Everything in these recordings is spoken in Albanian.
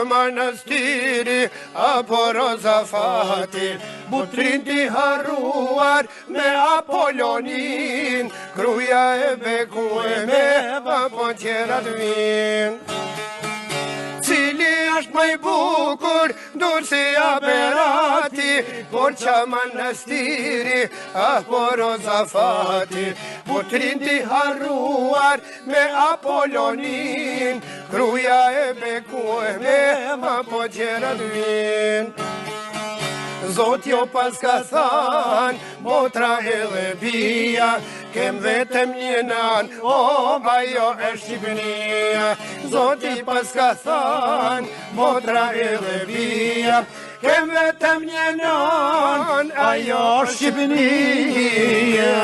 manastiri apo Rozafati, butrin ti harruar me Apollonin, gruaja e bekueme apo tjerat vin. Cili është më i bukur, dursi Aberati, Borqa manastiri apo Rozafati, butrin ti harruar me Apollonin, gruaja e bekueme apo tjerat vin. Zot jo pas ka than, motra edhe bia, kem vetëm një nan, ajo është Shqipënia. Zoti pas ka than, motra edhe bia, kem vetëm një nan, ajo është Shqipënia.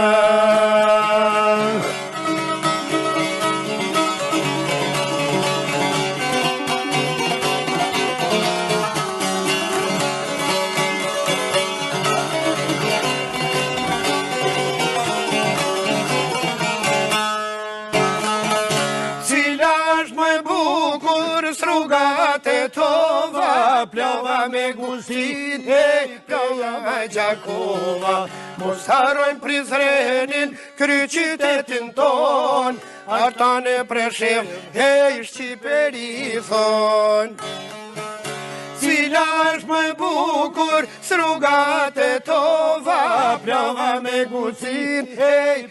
Srugat e tova, plova me gustin, plova me Gjakova. Mos harojmë Prizrenin, kryqitetin ton, artan e Preshev, Shqipëri thon. Cila është më bukur, srugat e tova, plova me gustin,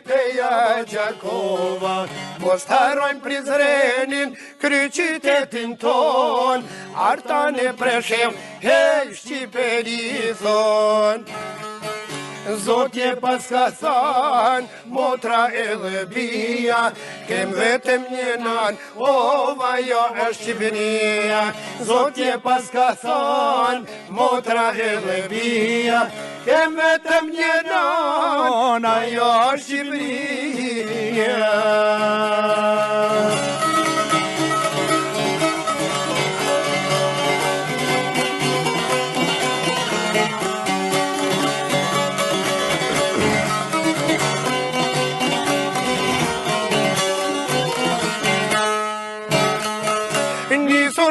peja Gjakova. Mos harojmë Prizrenin, kryqitetin ton, artan e Preshev, Shqipëri thon. Zotje pas ka than, motra edhe bia, kem vetëm një nan, ajo është Shqipënia. Zotje pas ka than, motra edhe bia, kem vetëm një nan, ajo është Shqipënia.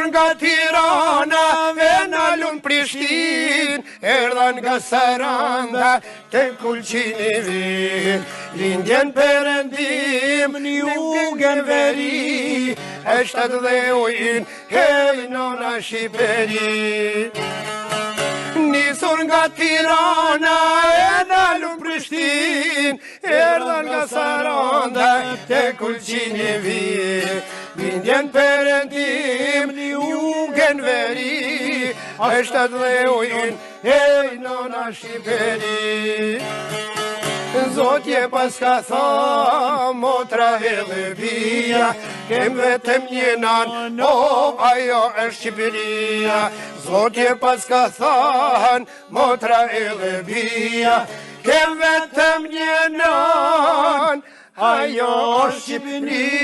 Nga Tirana, venalun Prishtin, erdhan nga Saranda, te Kulqini vin. Lindjen Perëndim, Jugen veri, e shtat dhe ujin, nona Shqipëri. Nisur nga Tirana, venalun Prishtin, erdhan nga Saranda, te Kulqini vin. Lindjen Perëndim, Jugen veri, e shtat dhe ujin, nona Shqipëri. Zotje pas ka tha, motra edhe bia, kem vetëm një nan, ajo është Shqipëria. Zotje pas ka than, motra edhe bia, kem vetëm një nan, ajo është Shqipëria.